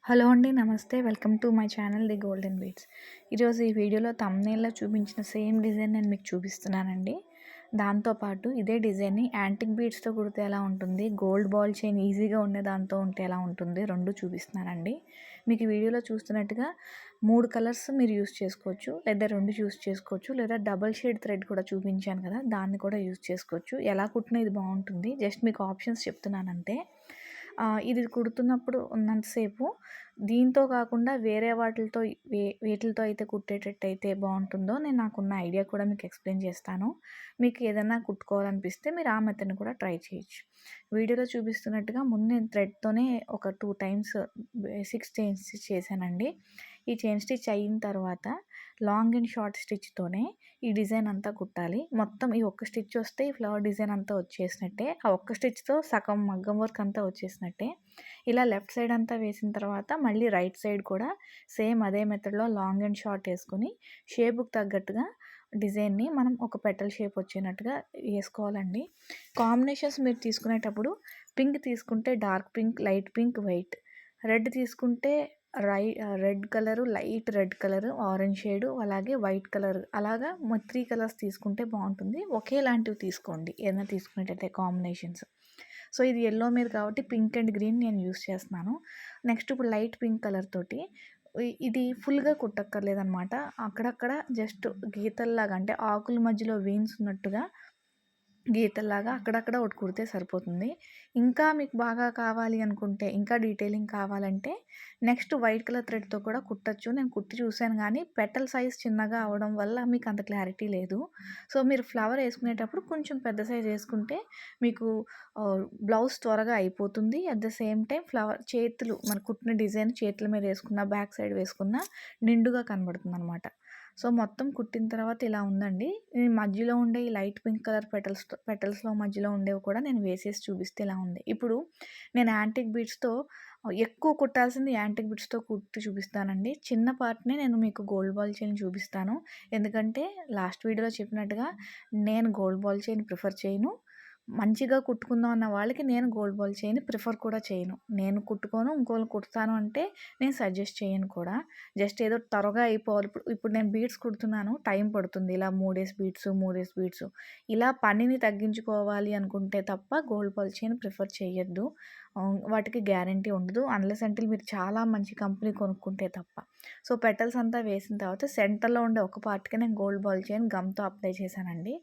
Hello అండి. నమస్తే. Welcome to my channel the golden beats. ఈరోజు ఈ వీడియోలో థంబ్‌నెయిల్‌లో చూపించిన సేమ్ డిజైన్ నేను మీకు చూపిస్తున్నానండి. దాంతోపాటు ఇదే డిజైన్‌ని యాంటిక్ బీడ్స్‌తో కుడితే ఎలా ఉంటుంది, గోల్డ్ బాల్ చైన్ ఈజీగా ఉండే దాంతో ఉంటే ఎలా ఉంటుంది, 2 చూపిస్తున్నానండి. మీకు ఈ వీడియోలో చూస్తున్నట్టుగా 3 కలర్స్ మీరు యూస్ చేసుకోవచ్చు, లేదా 2 యూస్ చేసుకోవచ్చు, లేదా డబల్ షేడ్ థ్రెడ్ కూడా చూపించాను కదా, దాన్ని కూడా యూస్ చేసుకోవచ్చు. ఎలా కుట్టినా ఇది బాగుంటుంది. జస్ట్ మీకు ఆప్షన్స్ చెప్తున్నానంతే. ఇది కుడుతున్నప్పుడు ఉన్నంతసేపు దీంతో కాకుండా వేరే వాటిలతో వేటిలతో అయితే కుట్టేటట్టయితే బాగుంటుందో నేను నాకున్న ఐడియా కూడా మీకు ఎక్స్ప్లెయిన్ చేస్తాను. మీకు ఏదైనా కుట్టుకోవాలనిపిస్తే మీరు ఆ మెథడ్ని కూడా ట్రై చేయొచ్చు. వీడియోలో చూపిస్తున్నట్టుగా ముందు నేను థ్రెడ్తోనే ఒక 2 టైమ్స్ బేసిక్స్ చైన్ స్టిచ్ చేశానండి. ఈ చైన్ స్టిచ్ అయిన తర్వాత లాంగ్ అండ్ షార్ట్ స్టిచ్తోనే ఈ డిజైన్ అంతా కుట్టాలి. మొత్తం ఈ ఒక్క స్టిచ్ వస్తే ఈ ఫ్లవర్ డిజైన్ అంతా వచ్చేసినట్టే. ఆ ఒక్క స్టిచ్తో సగం మగ్గం వర్క్ అంతా వచ్చేసినట్టే. ఇలా లెఫ్ట్ సైడ్ అంతా వేసిన తర్వాత మళ్ళీ రైట్ సైడ్ కూడా సేమ్ అదే మెథడ్లో లాంగ్ అండ్ షార్ట్ వేసుకుని షేపుకి తగ్గట్టుగా డిజైన్ని మనం ఒక పెటల్ షేప్ వచ్చేటట్టుగా వేసుకోవాలండి. కాంబినేషన్స్ మీరు తీసుకునేటప్పుడు పింక్ తీసుకుంటే dark pink, light pink, white. Red తీసుకుంటే red colour, light red colour, orange shade, అలాగే వైట్ కలర్, అలాగా 3 కలర్స్ తీసుకుంటే బాగుంటుంది. ఒకేలాంటివి తీసుకోండి ఏదైనా తీసుకునేటట్టే కాంబినేషన్స్. సో ఇది ఎల్లో మీద కాబట్టి పింక్ అండ్ గ్రీన్ నేను యూస్ చేస్తున్నాను. నెక్స్ట్ ఇప్పుడు లైట్ పింక్ కలర్ తోటి ఇది ఫుల్గా కుట్టక్కర్లేదనమాట. అక్కడక్కడ జస్ట్ గీతల్లాగా, అంటే ఆకుల మధ్యలో వీన్స్ ఉన్నట్టుగా గీతల్లాగా అక్కడక్కడ ఒకటి కుడితే సరిపోతుంది. ఇంకా మీకు బాగా కావాలి అనుకుంటే, ఇంకా డీటెయిలింగ్ కావాలంటే నెక్స్ట్ వైట్ కలర్ థ్రెడ్తో కూడా కుట్టచ్చు. నేను కుట్టి చూశాను కానీ పెటల్ సైజ్ చిన్నగా అవడం వల్ల మీకు అంత క్లారిటీ లేదు. సో మీరు ఫ్లవర్ వేసుకునేటప్పుడు కొంచెం పెద్ద సైజ్ వేసుకుంటే మీకు బ్లౌజ్ త్వరగా అయిపోతుంది. At the same time flower చేతులు మన కుట్టిన డిజైన్ చేతుల మీద వేసుకున్న, బ్యాక్ సైడ్ వేసుకున్న నిండుగా కనబడుతుంది అనమాట. సో మొత్తం కుట్టిన తర్వాత ఇలా ఉందండి. ఈ మధ్యలో ఉండే ఈ లైట్ పింక్ కలర్ పెటల్స్లో మధ్యలో ఉండేవి కూడా నేను వేసేసి చూపిస్తే ఇలా ఉంది. ఇప్పుడు నేను యాంటిక్ బీడ్స్తో ఎక్కువ కుట్టాల్సింది యాంటిక్ బీడ్స్తో కుట్టి చూపిస్తానండి. చిన్న పార్ట్నే నేను మీకు గోల్డ్ బాల్ చైన్ చూపిస్తాను. ఎందుకంటే లాస్ట్ వీడియోలో చెప్పినట్టుగా నేను గోల్డ్ బాల్ చైన్ ప్రిఫర్ చేయను. మంచిగా కుట్టుకుందాం అన్న వాళ్ళకి నేను గోల్డ్ బాల్ చైన్ ప్రిఫర్ కూడా చేయను. నేను కుట్టుకోను, ఇంకోళ్ళు కుడతాను అంటే నేను సజెస్ట్ చేయను కూడా. జస్ట్ ఏదో త్వరగా అయిపోవాలి. ఇప్పుడు నేను బీడ్స్ కుడుతున్నాను, టైం పడుతుంది. ఇలా 3 బీడ్స్ ఇలా పనిని తగ్గించుకోవాలి అనుకుంటే తప్ప గోల్డ్ బాల్ చైన్ ప్రిఫర్ చేయొద్దు. వాటికి గ్యారంటీ ఉండదు అన్లెస్ అంటిల్ మీరు చాలా మంచి కంపెనీ కొనుక్కుంటే తప్ప. సో పెటల్స్ అంతా వేసిన తర్వాత సెంటర్లో ఉండే ఒక పార్ట్కి నేను గోల్డ్ బాల్ చైన్ గమ్తో అప్లై చేశానండి.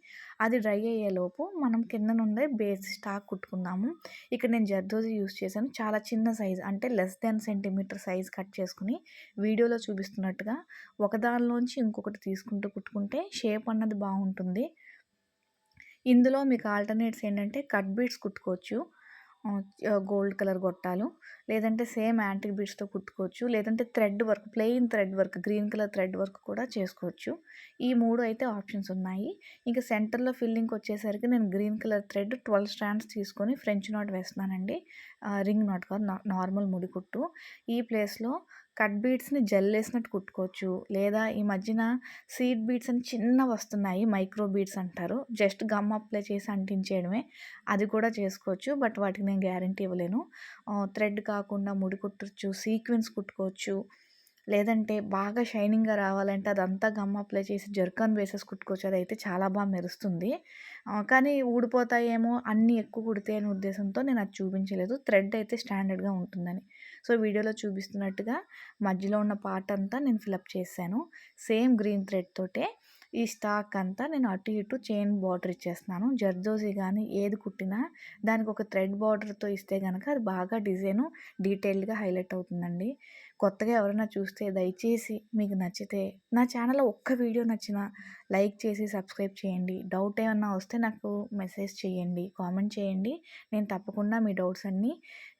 అది డ్రై అయ్యేలోపు మనం కింద నుండే బేస్ స్టాక్ కుట్టుకుందాము. ఇక్కడ నేను జర్దోజీ యూస్ చేశాను. చాలా చిన్న సైజ్, అంటే less than centimetre size cut చేసుకుని వీడియోలో చూపిస్తున్నట్టుగా ఒకదానిలోంచి ఇంకొకటి తీసుకుంటూ కుట్టుకుంటే షేప్ అన్నది బాగుంటుంది. ఇందులో మీకు ఆల్టర్నేట్స్ ఏంటంటే కట్ బీడ్స్ కుట్టుకోవచ్చు, గోల్డ్ కలర్ గొట్టాలు, లేదంటే సేమ్ యాంటిక్ బీడ్స్తో కుట్టుకోవచ్చు, లేదంటే thread work, plain thread work, green colour thread work కూడా చేసుకోవచ్చు. ఈ 3 అయితే ఆప్షన్స్ ఉన్నాయి. ఇంకా సెంటర్లో ఫిల్లింగ్కి వచ్చేసరికి నేను గ్రీన్ కలర్ థ్రెడ్ 12 స్ట్రాండ్స్ తీసుకొని ఫ్రెంచ్ నాట్ వేస్తున్నానండి. రింగ్ నాట్ కాదు, నార్మల్ ముడి కుట్టు. ఈ ప్లేస్లో కట్ బీడ్స్ని జెల్ వేసినట్టు కుట్టుకోవచ్చు, లేదా ఈ మధ్యన సీడ్ బీడ్స్ అని చిన్నవి వస్తున్నాయి, మైక్రో బీడ్స్ అంటారు, జస్ట్ గమ్ అప్లై చేసి అంటించేయడమే, అది కూడా చేసుకోవచ్చు. బట్ వాటికి నేను గ్యారంటీ ఇవ్వలేను. థ్రెడ్ కాకుండా ముడి కుట్టచ్చు, సీక్వెన్స్ కుట్టుకోవచ్చు, లేదంటే బాగా షైనింగ్గా రావాలంటే అదంతా గమ్ అప్లై చేసి జర్కాన్ వేసేసి కుట్టుకోవచ్చు. అదైతే చాలా బాగా మెరుస్తుంది. కానీ ఊడిపోతాయేమో అన్నీ ఎక్కువ కుడితే అనే ఉద్దేశంతో నేను అది చూపించలేదు. థ్రెడ్ అయితే స్టాండర్డ్గా ఉంటుందని. సో వీడియోలో చూపిస్తున్నట్టుగా మధ్యలో ఉన్న పార్ట్ అంతా నేను ఫిలప్ చేశాను. సేమ్ గ్రీన్ థ్రెడ్ తోటే ఈ స్టాక్ అంతా నేను అటు ఇటు చైన్ బార్డర్ ఇచ్చేస్తున్నాను. జర్దోజీ కానీ ఏది కుట్టినా దానికి ఒక థ్రెడ్ బార్డర్తో ఇస్తే కనుక అది బాగా డిజైను డీటెయిల్డ్గా హైలైట్ అవుతుందండి. కొత్తగా ఎవరైనా చూస్తే దయచేసి మీకు నచ్చితే నా ఛానల్లో ఒక్క వీడియో నచ్చినా లైక్ చేసి సబ్స్క్రైబ్ చేయండి. డౌట్ ఏమన్నా వస్తే నాకు మెసేజ్ చేయండి, కామెంట్ చేయండి. నేను తప్పకుండా మీ డౌట్స్ అన్నీ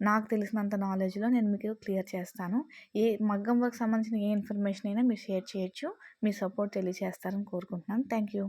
నాకు తెలిసినంత నాలెడ్జ్లో నేను మీకు క్లియర్ చేస్తాను. ఏ మగ్గం వర్క్ సంబంధించిన ఏ ఇన్ఫర్మేషన్ అయినా మీరు షేర్ చేయొచ్చు. మీ సపోర్ట్ తెలియజేస్తారని కోరుకుంటున్నాను. Thank you.